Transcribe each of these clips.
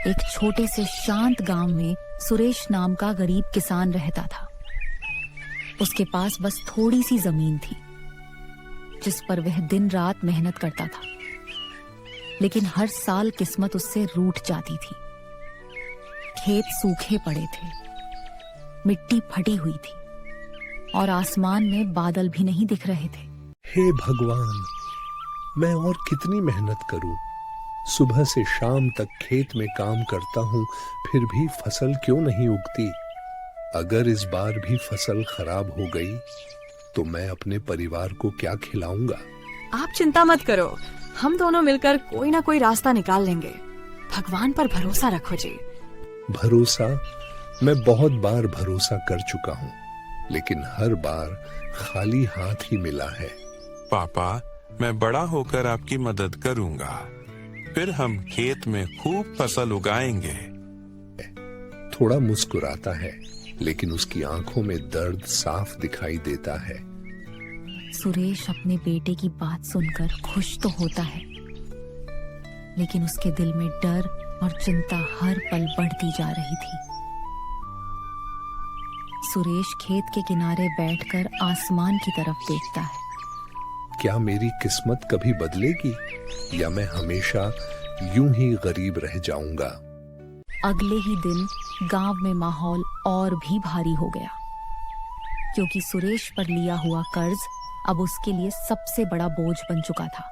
एक छोटे से शांत गांव में सुरेश नाम का गरीब किसान रहता था। उसके पास बस थोड़ी सी जमीन थी जिस पर वह दिन रात मेहनत करता था, लेकिन हर साल किस्मत उससे रूठ जाती थी। खेत सूखे पड़े थे, मिट्टी फटी हुई थी और आसमान में बादल भी नहीं दिख रहे थे। हे भगवान, मैं और कितनी मेहनत करूं? सुबह से शाम तक खेत में काम करता हूं, फिर भी फसल क्यों नहीं उगती? अगर इस बार भी फसल खराब हो गई तो मैं अपने परिवार को क्या खिलाऊंगा? आप चिंता मत करो, हम दोनों मिलकर कोई ना कोई रास्ता निकाल लेंगे। भगवान पर भरोसा रखो जी। भरोसा? मैं बहुत बार भरोसा कर चुका हूं, लेकिन हर बार खाली हाथ ही मिला है। पापा, मैं बड़ा होकर आपकी मदद करूंगा, फिर हम खेत में खूब फसल उगाएंगे। थोड़ा मुस्कुराता है, लेकिन उसकी आंखों में दर्द साफ दिखाई देता है। सुरेश अपने बेटे की बात सुनकर खुश तो होता है, लेकिन उसके दिल में डर और चिंता हर पल बढ़ती जा रही थी। सुरेश खेत के किनारे बैठकर आसमान की तरफ देखता है। क्या मेरी किस्मत कभी बदलेगी या मैं हमेशा यूं ही गरीब रह जाऊंगा? अगले ही दिन गांव में माहौल और भी भारी हो गया, क्योंकि सुरेश पर लिया हुआ कर्ज अब उसके लिए सबसे बड़ा बोझ बन चुका था।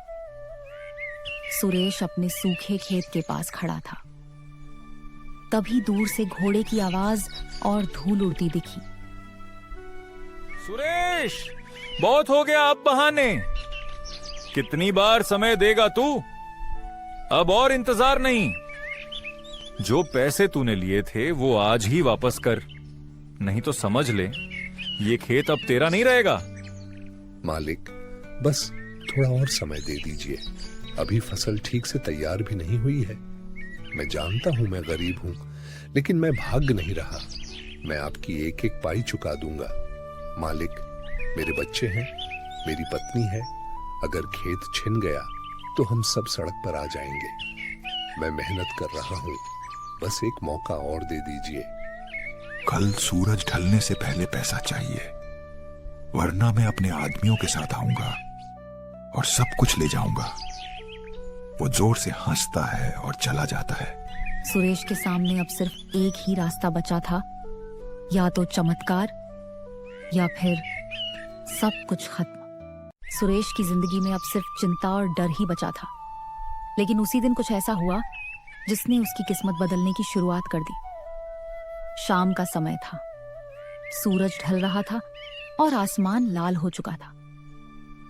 सुरेश अपने सूखे खेत के पास खड़ा था। तभी दूर से घोड़े की आवाज और धूल उड़ती दिखी। सुरेश, बहुत हो गया अब बहाने। कितनी बार समय देगा तू? अब और इंतजार नहीं। जो पैसे तूने लिए थे वो आज ही वापस कर, नहीं तो समझ ले ये खेत अब तेरा नहीं रहेगा। मालिक, बस थोड़ा और समय दे दीजिए। अभी फसल ठीक से तैयार भी नहीं हुई है। मैं जानता हूं मैं गरीब हूं, लेकिन मैं भाग नहीं रहा। मैं आपकी एक एक पाई चुका दूंगा। मालिक, मेरे बच्चे हैं, मेरी पत्नी है। अगर खेत छिन गया तो हम सब सड़क पर आ जाएंगे। मैं मेहनत कर रहा हूं, बस एक मौका और दे दीजिए। कल सूरज ढलने से पहले पैसा चाहिए, वरना मैं अपने आदमियों के साथ आऊंगा और सब कुछ ले जाऊंगा। वो जोर से हंसता है और चला जाता है। सुरेश के सामने अब सिर्फ एक ही रास्ता बचा था, या तो चमत्कार या फिर सब कुछ खत्म। सुरेश की जिंदगी में अब सिर्फ चिंता और डर ही बचा था। लेकिन उसी दिन कुछ ऐसा हुआ जिसने उसकी किस्मत बदलने की शुरुआत कर दी। शाम का समय था, सूरज ढल रहा था और आसमान लाल हो चुका था।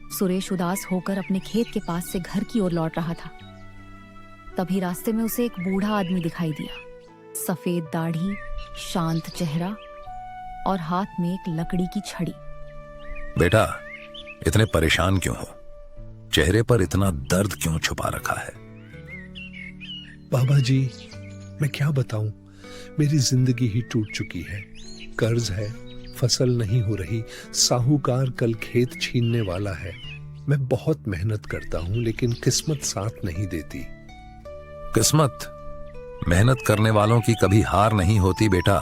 सुरेश उदास होकर अपने खेत के पास से घर की ओर लौट रहा था। तभी रास्ते में उसे एक बूढ़ा आदमी दिखाई दिया। सफेद दाढ़ी, शांत चेहरा और हाथ में एक लकड़ी की छड़ी। बेटा, इतने परेशान क्यों हो? चेहरे पर इतना दर्द क्यों छुपा रखा है? बाबा जी, मैं क्या बताऊं, मेरी जिंदगी ही टूट चुकी है। कर्ज है, फसल नहीं हो रही, साहूकार कल खेत छीनने वाला है। मैं बहुत मेहनत करता हूं, लेकिन किस्मत साथ नहीं देती। किस्मत? मेहनत करने वालों की कभी हार नहीं होती बेटा।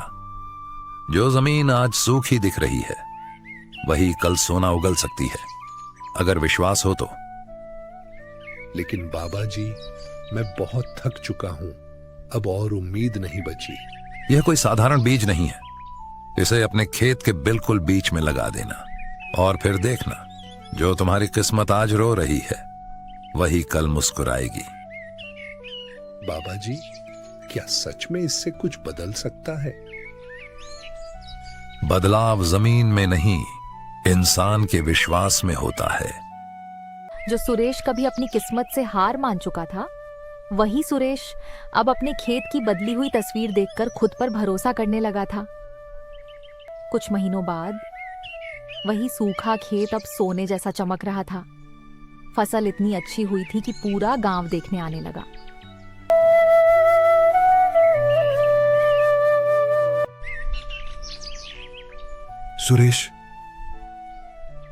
जो जमीन आज सूखी दिख रही है, वही कल सोना उगल सकती है, अगर विश्वास हो तो। लेकिन बाबा जी, मैं बहुत थक चुका हूं, अब और उम्मीद नहीं बची। यह कोई साधारण बीज नहीं है। इसे अपने खेत के बिल्कुल बीच में लगा देना और फिर देखना, जो तुम्हारी किस्मत आज रो रही है वही कल मुस्कुराएगी। बाबा जी, क्या सच में इससे कुछ बदल सकता है? बदलाव जमीन में नहीं, इंसान के विश्वास में होता है। जो सुरेश कभी अपनी किस्मत से हार मान चुका था, वही सुरेश अब अपने खेत की बदली हुई तस्वीर देखकर खुद पर भरोसा करने लगा था। कुछ महीनों बाद वही सूखा खेत अब सोने जैसा चमक रहा था। फसल इतनी अच्छी हुई थी कि पूरा गांव देखने आने लगा। सुरेश,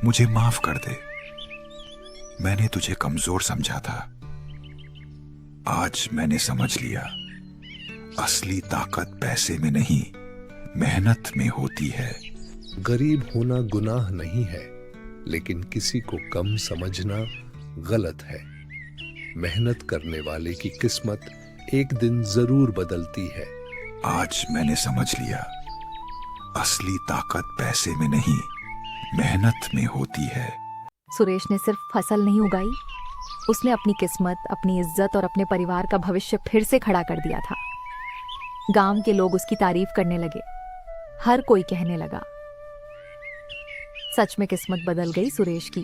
मुझे माफ कर दे। मैंने तुझे कमजोर समझा था। आज मैंने समझ लिया, असली ताकत पैसे में नहीं, मेहनत में होती है। गरीब होना गुनाह नहीं है, लेकिन किसी को कम समझना गलत है। मेहनत करने वाले की किस्मत एक दिन जरूर बदलती है। आज मैंने समझ लिया, असली ताकत पैसे में नहीं, मेहनत में होती है। सुरेश ने सिर्फ फसल नहीं उगाई, उसने अपनी किस्मत, अपनी इज्जत और अपने परिवार का भविष्य फिर से खड़ा कर दिया था। गांव के लोग उसकी तारीफ करने लगे। हर कोई कहने लगा, सच में किस्मत बदल गई सुरेश की।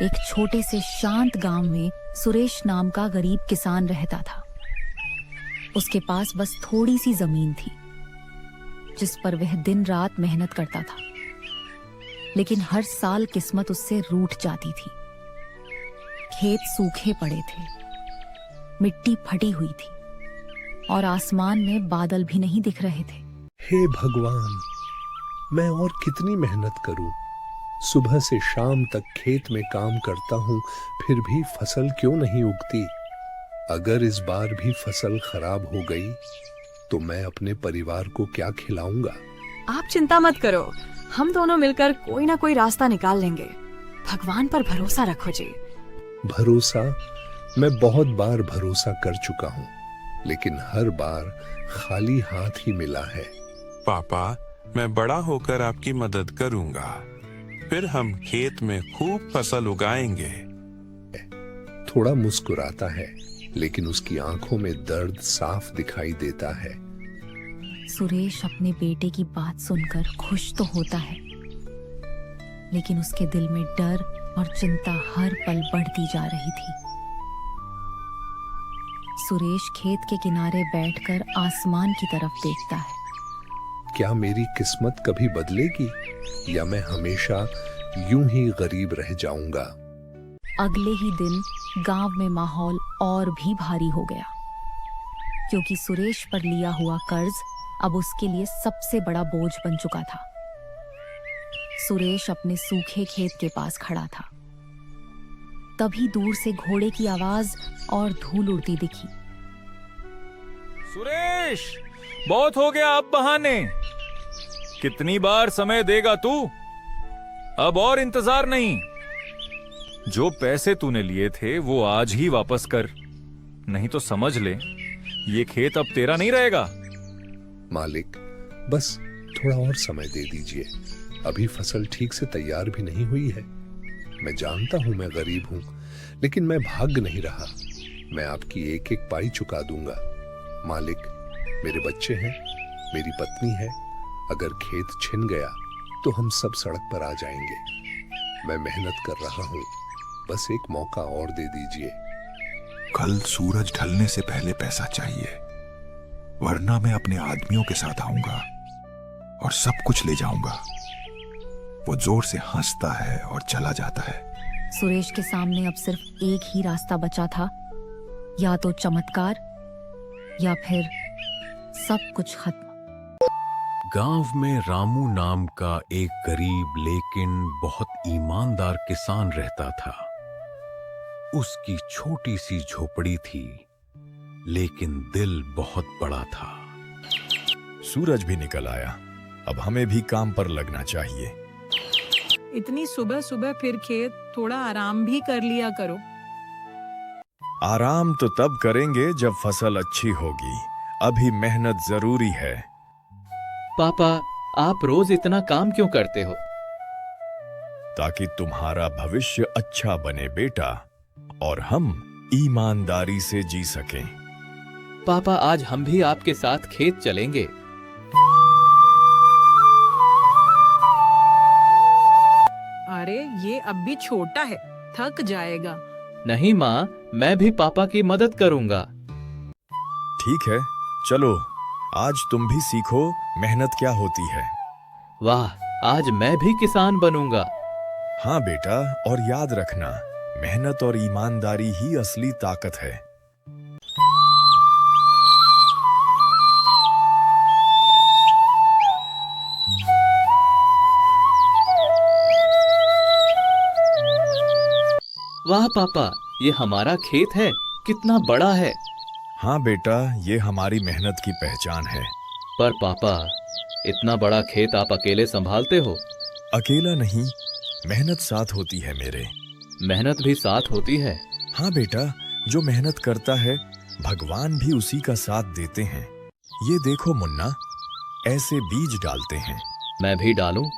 एक छोटे से शांत गांव में सुरेश नाम का गरीब किसान रहता था। उसके पास बस थोड़ी सी जमीन थी, जिस पर वह दिन रात मेहनत करता था। लेकिन हर साल किस्मत उससे रूठ जाती थी। खेत सूखे पड़े थे, मिट्टी फटी हुई थी और आसमान में बादल भी नहीं दिख रहे थे। हे भगवान, मैं और कितनी मेहनत करूं? सुबह से शाम तक खेत में काम करता हूं, फिर भी फसल क्यों नहीं उगती? अगर इस बार भी फसल खराब हो गई तो मैं अपने परिवार को क्या खिलाऊंगा? आप चिंता मत करो, हम दोनों मिलकर कोई ना कोई रास्ता निकाल लेंगे। भगवान पर भरोसा रखो जी। भरोसा? मैं बहुत बार भरोसा कर चुका हूं, लेकिन हर बार खाली हाथ ही मिला है। पापा, मैं बड़ा होकर आपकी मदद करूंगा। फिर हम खेत में खूब फसल उगाएंगे। थोड़ा मुस्कुराता है, लेकिन उसकी आंखों में दर्द साफ दिखाई देता है। सुरेश अपने बेटे की बात सुनकर खुश तो होता है, लेकिन उसके दिल में डर और चिंता हर पल बढ़ती जा रही थी। सुरेश खेत के किनारे बैठकर आसमान की तरफ देखता है। क्या मेरी किस्मत कभी बदलेगी या मैं हमेशा यूं ही गरीब रह जाऊंगा? अगले ही दिन गांव में माहौल और भी भारी हो गया, क्योंकि सुरेश पर लिया हुआ कर्ज अब उसके लिए सबसे बड़ा बोझ बन चुका था। सुरेश अपने सूखे खेत के पास खड़ा था। तभी दूर से घोड़े की आवाज और धूल उड़ती दिखी। सुरेश, बहुत हो गया अब बहाने। कितनी बार समय देगा तू? अब और इंतजार नहीं। जो पैसे तूने लिए थे वो आज ही वापस कर, नहीं तो समझ ले ये खेत अब तेरा नहीं रहेगा। मालिक, बस थोड़ा और समय दे दीजिए। अभी फसल ठीक से तैयार भी नहीं हुई है। मैं जानता हूं मैं गरीब हूं, लेकिन मैं भाग नहीं रहा। मैं आपकी एक एक पाई चुका दूंगा। मालिक, मेरे बच्चे हैं, मेरी पत्नी है। अगर खेत छिन गया तो हम सब सड़क पर आ जाएंगे। मैं मेहनत कर रहा हूं, बस एक मौका और दे दीजिए। कल सूरज ढलने से पहले पैसा चाहिए, वरना मैं अपने आदमियों के साथ आऊंगा और सब कुछ ले जाऊंगा। वो जोर से हंसता है और चला जाता है। सुरेश के सामने अब सिर्फ एक ही रास्ता बचा था, या तो चमत्कार या फिर सब कुछ खत्म। गांव में रामू नाम का एक गरीब लेकिन बहुत ईमानदार किसान रहता था। उसकी छोटी सी झोपड़ी थी, लेकिन दिल बहुत बड़ा था। सूरज भी निकल आया, अब हमें भी काम पर लगना चाहिए। इतनी सुबह सुबह फिर खेत, थोड़ा आराम भी कर लिया करो। आराम तो तब करेंगे जब फसल अच्छी होगी, अभी मेहनत जरूरी है। पापा, आप रोज इतना काम क्यों करते हो? ताकि तुम्हारा भविष्य अच्छा बने बेटा, और हम ईमानदारी से जी सकें। पापा, आज हम भी आपके साथ खेत चलेंगे। अरे ये अब भी छोटा है, थक जाएगा। नहीं माँ, मैं भी पापा की मदद करूंगा। ठीक है, चलो आज तुम भी सीखो मेहनत क्या होती है। वाह, आज मैं भी किसान बनूंगा। हाँ बेटा, और याद रखना, मेहनत और ईमानदारी ही असली ताकत है। वाह पापा, ये हमारा खेत है, कितना बड़ा है। हाँ बेटा, ये हमारी मेहनत की पहचान है। पर पापा, इतना बड़ा खेत आप अकेले संभालते हो? अकेला नहीं, मेहनत साथ होती है मेरे। मेहनत भी साथ होती है। हाँ बेटा, जो मेहनत करता है भगवान भी उसी का साथ देते हैं। ये देखो मुन्ना, ऐसे बीज डालते हैं। मैं भी डालूं?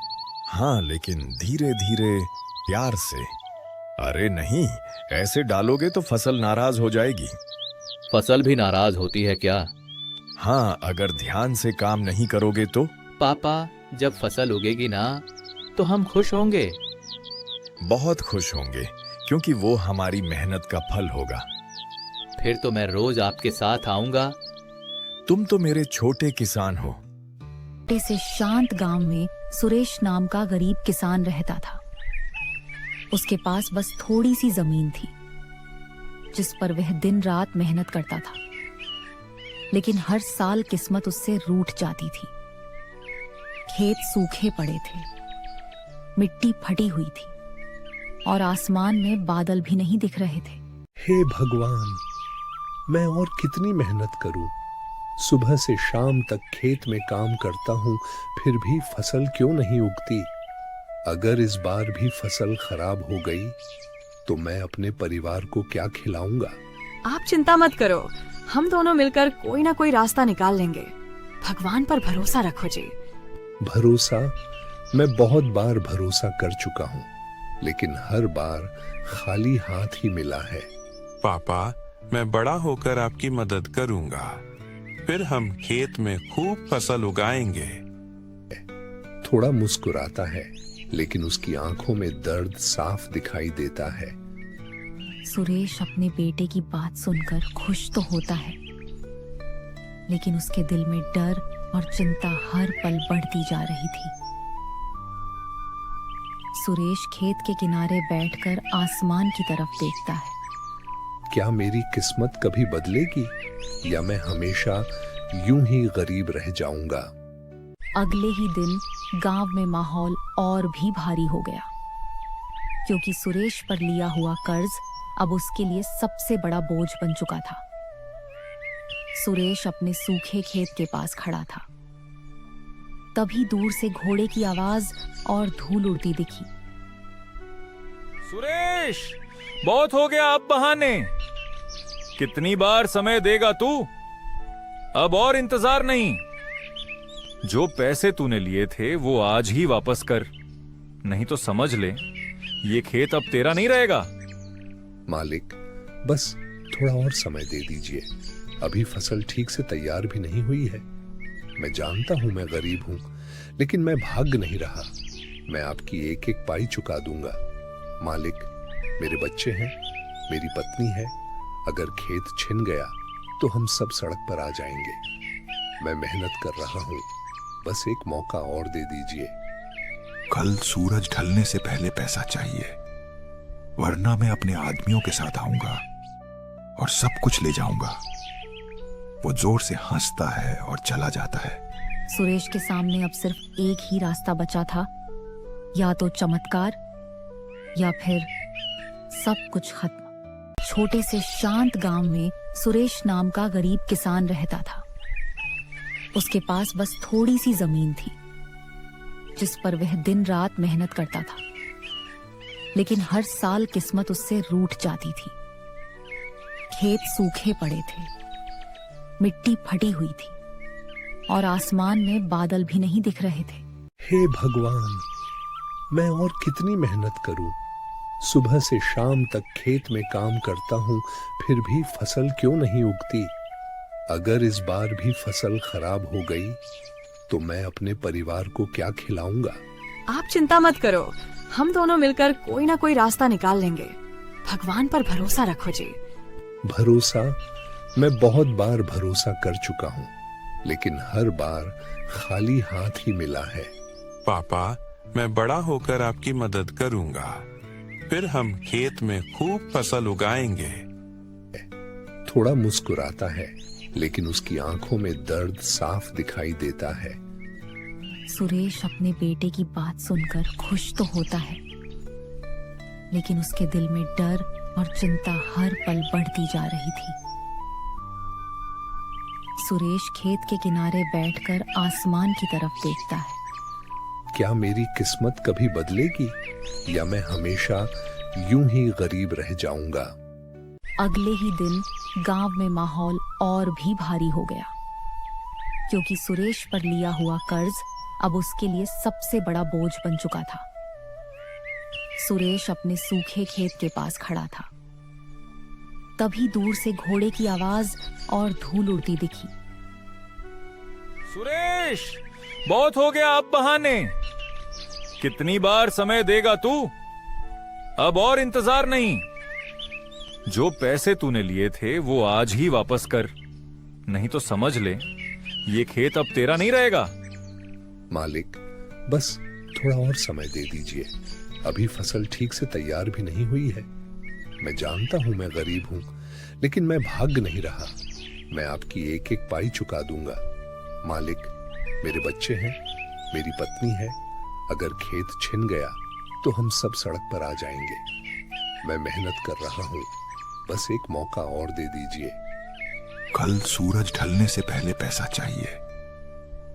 हाँ, लेकिन धीरे धीरे, प्यार से। अरे नहीं, ऐसे डालोगे तो फसल नाराज हो जाएगी। फसल भी नाराज होती है क्या? हाँ, अगर ध्यान से काम नहीं करोगे तो। पापा, जब फसल उगेगी ना तो हम खुश होंगे। बहुत खुश होंगे, क्योंकि वो हमारी मेहनत का फल होगा। फिर तो मैं रोज आपके साथ आऊंगा। तुम तो मेरे छोटे किसान हो। छोटे से शांत गांव में सुरेश नाम का गरीब किसान रहता था। उसके पास बस थोड़ी सी जमीन थी, जिस पर वह दिन रात मेहनत करता था। लेकिन हर साल किस्मत उससे रूठ जाती थी। खेत सूखे पड़े थे, मिट्टी फटी हुई थी और आसमान में बादल भी नहीं दिख रहे थे। हे भगवान, मैं और कितनी मेहनत करूं? सुबह से शाम तक खेत में काम करता हूं, फिर भी फसल क्यों नहीं उगती? अगर इस बार भी फसल खराब हो गई तो मैं अपने परिवार को क्या खिलाऊंगा? आप चिंता मत करो, हम दोनों मिलकर कोई ना कोई रास्ता निकाल लेंगे। भगवान पर भरोसा रखो जी। भरोसा? मैं बहुत बार भरोसा कर चुका हूं, लेकिन हर बार खाली हाथ ही मिला है। पापा, मैं बड़ा होकर आपकी मदद करूंगा। फिर हम खेत में खूब फसल उगाएंगे। थोड़ा मुस्कुराता है, लेकिन उसकी आंखों में दर्द साफ दिखाई देता है। सुरेश अपने बेटे की बात सुनकर खुश तो होता है, लेकिन उसके दिल में डर और चिंता हर पल बढ़ती जा रही थी। सुरेश खेत के किनारे बैठकर आसमान की तरफ देखता है। क्या मेरी किस्मत कभी बदलेगी या मैं हमेशा यूं ही गरीब रह जाऊंगा? अगले ही दिन गांव में माहौल और भी भारी हो गया, क्योंकि सुरेश पर लिया हुआ कर्ज अब उसके लिए सबसे बड़ा बोझ बन चुका था। सुरेश अपने सूखे खेत के पास खड़ा था। तभी दूर से घोड़े की आवाज और धूल उड़ती दिखी। सुरेश, बहुत हो गया अब बहाने। कितनी बार समय देगा तू? अब और इंतजार नहीं। जो पैसे तूने लिए थे वो आज ही वापस कर, नहीं तो समझ ले ये खेत अब तेरा नहीं रहेगा। मालिक, बस थोड़ा और समय दे दीजिए। अभी फसल ठीक से तैयार भी नहीं हुई है। मैं जानता हूं मैं गरीब हूं, लेकिन मैं भाग नहीं रहा। मैं आपकी एक एक पाई चुका दूंगा। मालिक, मेरे बच्चे हैं, मेरी पत्नी है। अगर खेत छिन गया तो हम सब सड़क पर आ जाएंगे। मैं मेहनत कर रहा हूं, बस एक मौका और दे दीजिए। कल सूरज ढलने से पहले पैसा चाहिए, वरना मैं अपने आदमियों के साथ आऊंगा और सब कुछ ले जाऊंगा। वो जोर से हंसता है और चला जाता है। सुरेश के सामने अब सिर्फ एक ही रास्ता बचा था, या तो चमत्कार या फिर सब कुछ खत्म। छोटे से शांत गांव में सुरेश नाम का गरीब किसान रहता था। उसके पास बस थोड़ी सी जमीन थी, जिस पर वह दिन रात मेहनत करता था। लेकिन हर साल किस्मत उससे रूठ जाती थी। खेत सूखे पड़े थे, मिट्टी फटी हुई थी और आसमान में बादल भी नहीं दिख रहे थे। हे भगवान, मैं और कितनी मेहनत करूं? सुबह से शाम तक खेत में काम करता हूं, फिर भी फसल क्यों नहीं उगती? अगर इस बार भी फसल खराब हो गई तो मैं अपने परिवार को क्या खिलाऊंगा? आप चिंता मत करो, हम दोनों मिलकर कोई ना कोई रास्ता निकाल लेंगे। भगवान पर भरोसा रखो जी। भरोसा? मैं बहुत बार भरोसा कर चुका हूं, लेकिन हर बार खाली हाथ ही मिला है। पापा, मैं बड़ा होकर आपकी मदद करूंगा। फिर हम खेत में खूब फसल उगाएंगे। थोड़ा मुस्कुराता है, लेकिन उसकी आंखों में दर्द साफ दिखाई देता है। सुरेश अपने बेटे की बात सुनकर खुश तो होता है, लेकिन उसके दिल में डर और चिंता हर पल बढ़ती जा रही थी। सुरेश खेत के किनारे बैठकर आसमान की तरफ देखता है। क्या मेरी किस्मत कभी बदलेगी या मैं हमेशा यूं ही गरीब रह जाऊंगा? अगले ही दिन गांव में माहौल और भी भारी हो गया, क्योंकि सुरेश पर लिया हुआ कर्ज अब उसके लिए सबसे बड़ा बोझ बन चुका था। सुरेश अपने सूखे खेत के पास खड़ा था। तभी दूर से घोड़े की आवाज और धूल उड़ती दिखी। सुरेश, बहुत हो गया अब बहाने। कितनी बार समय देगा तू? अब और इंतजार नहीं। जो पैसे तूने लिए थे वो आज ही वापस कर, नहीं तो समझ ले ये खेत अब तेरा नहीं रहेगा। मालिक, बस थोड़ा और समय दे दीजिए। अभी फसल ठीक से तैयार भी नहीं हुई है। मैं जानता हूं मैं गरीब हूं, लेकिन मैं भाग नहीं रहा। मैं आपकी एक एक पाई चुका दूंगा। मालिक, मेरे बच्चे हैं, मेरी पत्नी है। अगर खेत छिन गया तो हम सब सड़क पर आ जाएंगे। मैं मेहनत कर रहा हूं, बस एक मौका और दे दीजिए। कल सूरज ढलने से पहले पैसा चाहिए,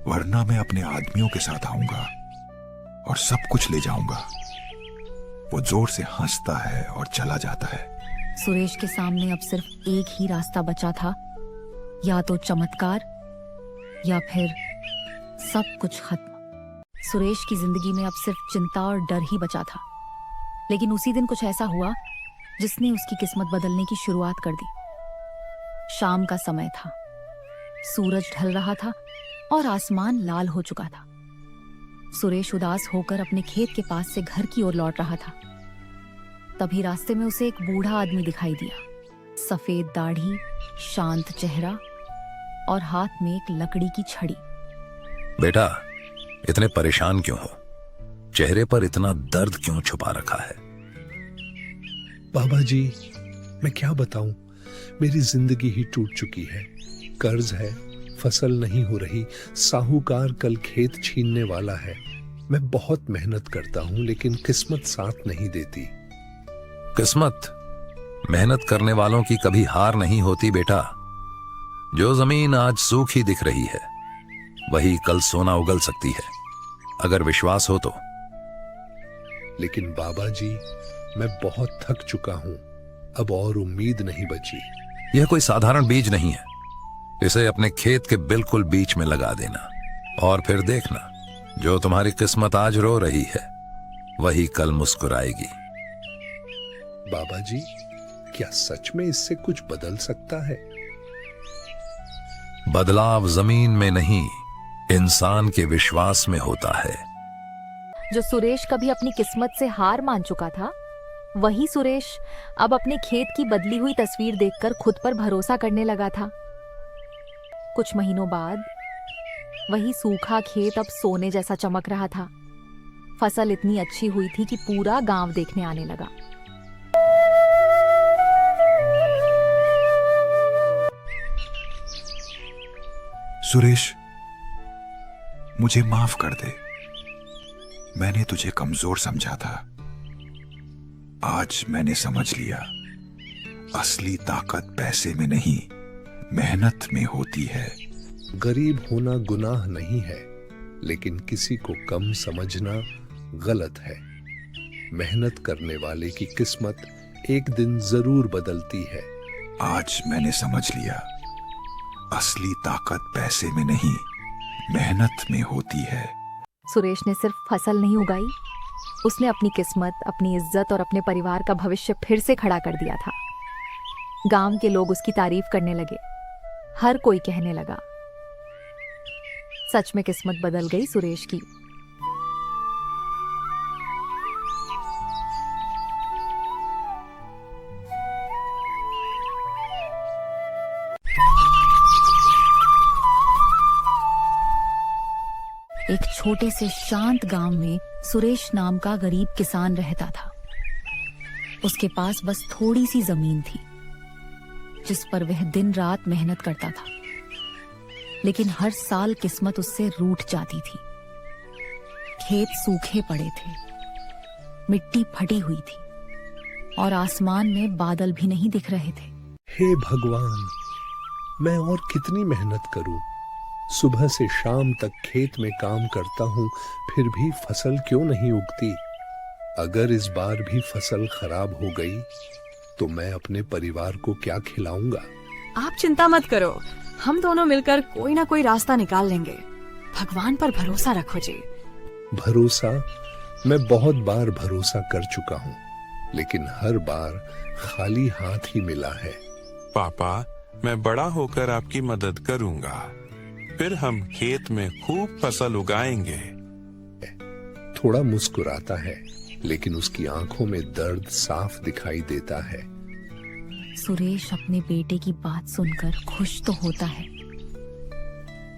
वरना मैं अपने आदमियों के साथ आऊंगा और सब कुछ ले जाऊंगा। वो जोर से हंसता है और चला जाता है। सुरेश के सामने अब सिर्फ एक ही रास्ता बचा था, या तो चमत्कार या फिर सब कुछ खत्म। सुरेश की जिंदगी में अब सिर्फ चिंता और डर ही बचा था। लेकिन उसी दिन कुछ ऐसा हुआ जिसने उसकी किस्मत बदलने की शुरुआत कर दी। शाम का समय था, सूरज ढल रहा था और आसमान लाल हो चुका था। सुरेश उदास होकर अपने खेत के पास से घर की ओर लौट रहा था। तभी रास्ते में उसे एक बूढ़ा आदमी दिखाई दिया। सफेद दाढ़ी, शांत चेहरा और हाथ में एक लकड़ी की छड़ी। बेटा, इतने परेशान क्यों हो? चेहरे पर इतना दर्द क्यों छुपा रखा है? बाबा जी, मैं क्या बताऊं, मेरी जिंदगी ही टूट चुकी है। कर्ज है, फसल नहीं हो रही, साहूकार कल खेत छीनने वाला है। मैं बहुत मेहनत करता हूं, लेकिन किस्मत साथ नहीं देती। किस्मत मेहनत करने वालों की कभी हार नहीं होती बेटा। जो जमीन आज सूखी दिख रही है, वही कल सोना उगल सकती है, अगर विश्वास हो तो। लेकिन बाबा जी, मैं बहुत थक चुका हूं, अब और उम्मीद नहीं बची। यह कोई साधारण बीज नहीं है। इसे अपने खेत के बिल्कुल बीच में लगा देना और फिर देखना, जो तुम्हारी किस्मत आज रो रही है वही कल मुस्कुराएगी। बाबा जी, क्या सच में इससे कुछ बदल सकता है? बदलाव जमीन में नहीं, इंसान के विश्वास में होता है। जो सुरेश कभी अपनी किस्मत से हार मान चुका था, वही सुरेश अब अपने खेत की बदली हुई तस्वीर देखकर खुद पर भरोसा करने लगा था। कुछ महीनों बाद वही सूखा खेत अब सोने जैसा चमक रहा था। फसल इतनी अच्छी हुई थी कि पूरा गांव देखने आने लगा। सुरेश, मुझे माफ कर दे। मैंने तुझे कमजोर समझा था। आज मैंने समझ लिया, असली ताकत पैसे में नहीं, मेहनत में होती है। गरीब होना गुनाह नहीं है, लेकिन किसी को कम समझना गलत है। मेहनत करने वाले की किस्मत एक दिन जरूर बदलती है। आज मैंने समझ लिया, असली ताकत पैसे में नहीं, मेहनत में होती है। सुरेश ने सिर्फ फसल नहीं उगाई, उसने अपनी किस्मत, अपनी इज्जत और अपने परिवार का भविष्य फिर से खड़ा कर दिया था। गांव के लोग उसकी तारीफ करने लगे। हर कोई कहने लगा, सच में किस्मत बदल गई सुरेश की। एक छोटे से शांत गांव में सुरेश नाम का गरीब किसान रहता था। उसके पास बस थोड़ी सी जमीन थी, जिस पर वह दिन रात मेहनत करता था। लेकिन हर साल किस्मत उससे रूठ जाती थी। खेत सूखे पड़े थे, मिट्टी फटी हुई थी और आसमान में बादल भी नहीं दिख रहे थे। हे भगवान, मैं और कितनी मेहनत करूं? सुबह से शाम तक खेत में काम करता हूं, फिर भी फसल क्यों नहीं उगती? अगर इस बार भी फसल खराब हो गई तो मैं अपने परिवार को क्या खिलाऊंगा? आप चिंता मत करो, हम दोनों मिलकर कोई ना कोई रास्ता निकाल लेंगे। भगवान पर भरोसा रखो जी। भरोसा? मैं बहुत बार भरोसा कर चुका हूं, लेकिन हर बार खाली हाथ ही मिला है। पापा, मैं बड़ा होकर आपकी मदद करूंगा। फिर हम खेत में खूब फसल उगाएंगे। थोड़ा मुस्कुराता है, लेकिन उसकी आंखों में दर्द साफ दिखाई देता है। सुरेश अपने बेटे की बात सुनकर खुश तो होता है,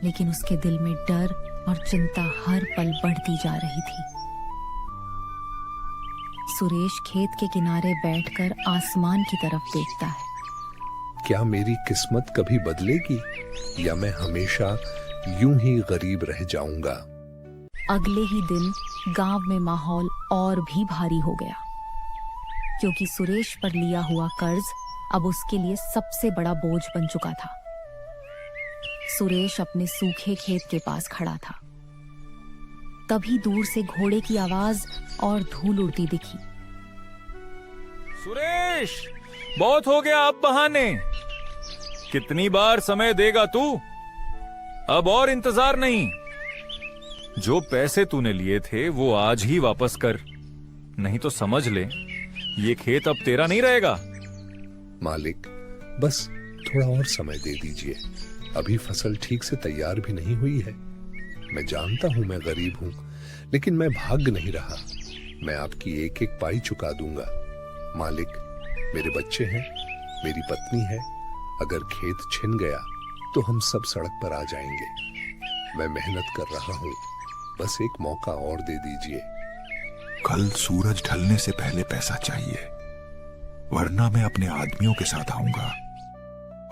लेकिन उसके दिल में डर और चिंता हर पल बढ़ती जा रही थी। सुरेश खेत के किनारे बैठकर आसमान की तरफ देखता है। क्या मेरी किस्मत कभी बदलेगी या मैं हमेशा यूं ही गरीब रह जाऊंगा? अगले ही दिन गांव में माहौल और भी भारी हो गया, क्योंकि सुरेश पर लिया हुआ कर्ज अब उसके लिए सबसे बड़ा बोझ बन चुका था। सुरेश अपने सूखे खेत के पास खड़ा था। तभी दूर से घोड़े की आवाज और धूल उड़ती दिखी। सुरेश, बहुत हो गया अब बहाने। कितनी बार समय देगा तू? अब और इंतजार नहीं। जो पैसे तूने लिए थे वो आज ही वापस कर, नहीं तो समझ ले ये खेत अब तेरा नहीं रहेगा। मालिक, बस थोड़ा और समय दे दीजिए। अभी फसल ठीक से तैयार भी नहीं हुई है। मैं जानता हूं मैं गरीब हूं, लेकिन मैं भाग नहीं रहा। मैं आपकी एक एक पाई चुका दूंगा। मालिक, मेरे बच्चे हैं, मेरी पत्नी है। अगर खेत छिन गया तो हम सब सड़क पर आ जाएंगे। मैं मेहनत कर रहा हूं, बस एक मौका और दे दीजिए। कल सूरज ढलने से पहले पैसा चाहिए, वरना मैं अपने आदमियों के साथ आऊंगा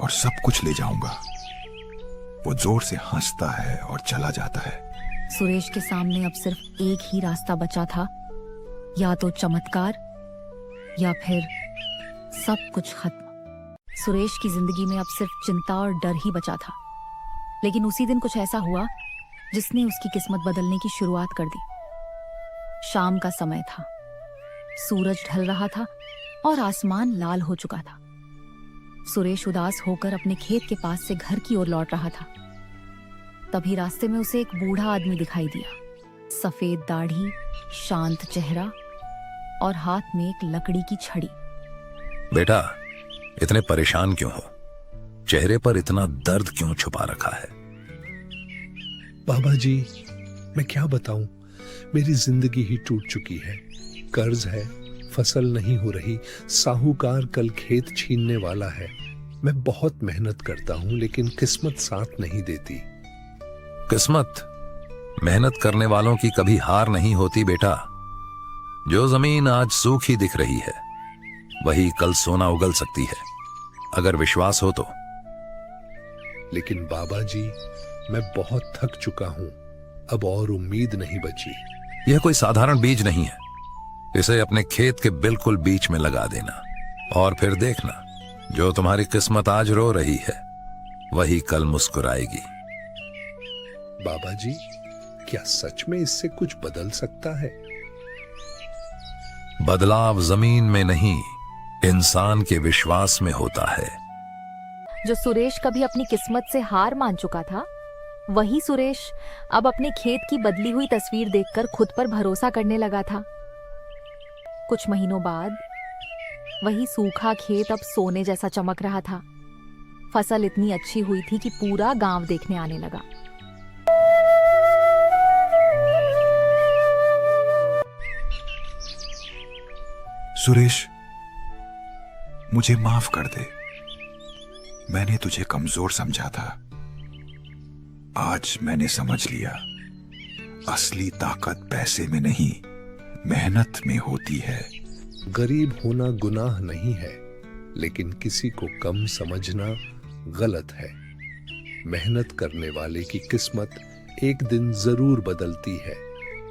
और सब कुछ ले जाऊंगा। वो जोर से हंसता है और चला जाता है। सुरेश के सामने अब सिर्फ एक ही रास्ता बचा था, या तो चमत्कार या फिर सब कुछ खत्म। सुरेश की जिंदगी में अब सिर्फ चिंता और डर ही बचा था, लेकिन उसी दिन कुछ ऐसा हुआ जिसने उसकी किस्मत बदलने की शुरुआत कर दी। शाम का समय था, सूरज ढल रहा था और आसमान लाल हो चुका था। सुरेश उदास होकर अपने खेत के पास से घर की ओर लौट रहा था। तभी रास्ते में उसे एक बूढ़ा आदमी दिखाई दिया। सफेद दाढ़ी, शांत चेहरा और हाथ में एक लकड़ी की छड़ी। बेटा, इतने परेशान क्यों हो? चेहरे पर इतना दर्द क्यों छुपा रखा है? बाबा जी, मैं क्या बताऊं, मेरी जिंदगी ही टूट चुकी है। कर्ज है, फसल नहीं हो रही, साहूकार कल खेत छीनने वाला है। मैं बहुत मेहनत करता हूं, लेकिन किस्मत साथ नहीं देती। किस्मत? मेहनत करने वालों की कभी हार नहीं होती बेटा। जो जमीन आज सूखी दिख रही है, वही कल सोना उगल सकती है, अगर विश्वास हो तो। लेकिन बाबा जी, मैं बहुत थक चुका हूं, अब और उम्मीद नहीं बची। यह कोई साधारण बीज नहीं है। इसे अपने खेत के बिल्कुल बीच में लगा देना, और फिर देखना, जो तुम्हारी किस्मत आज रो रही है वही कल मुस्कुराएगी। बाबा जी, क्या सच में इससे कुछ बदल सकता है? बदलाव जमीन में नहीं, इंसान के विश्वास में होता है। जो सुरेश कभी अपनी किस्मत से हार मान चुका था, वही सुरेश अब अपने खेत की बदली हुई तस्वीर देखकर खुद पर भरोसा करने लगा था। कुछ महीनों बाद वही सूखा खेत अब सोने जैसा चमक रहा था। फसल इतनी अच्छी हुई थी कि पूरा गांव देखने आने लगा। सुरेश, मुझे माफ कर दे। मैंने तुझे कमजोर समझा था। आज मैंने समझ लिया, असली ताकत पैसे में नहीं, मेहनत में होती है। गरीब होना गुनाह नहीं है, लेकिन किसी को कम समझना गलत है। मेहनत करने वाले की किस्मत एक दिन जरूर बदलती है।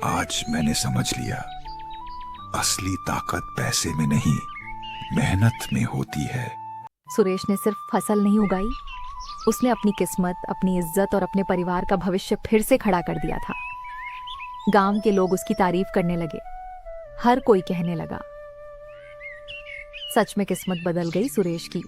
आज मैंने समझ लिया, असली ताकत पैसे में नहीं, मेहनत में होती है। सुरेश ने सिर्फ फसल नहीं उगाई, उसने अपनी किस्मत, अपनी इज्जत और अपने परिवार का भविष्य फिर से खड़ा कर दिया था। गांव के लोग उसकी तारीफ करने लगे। हर कोई कहने लगा, सच में किस्मत बदल गई सुरेश की।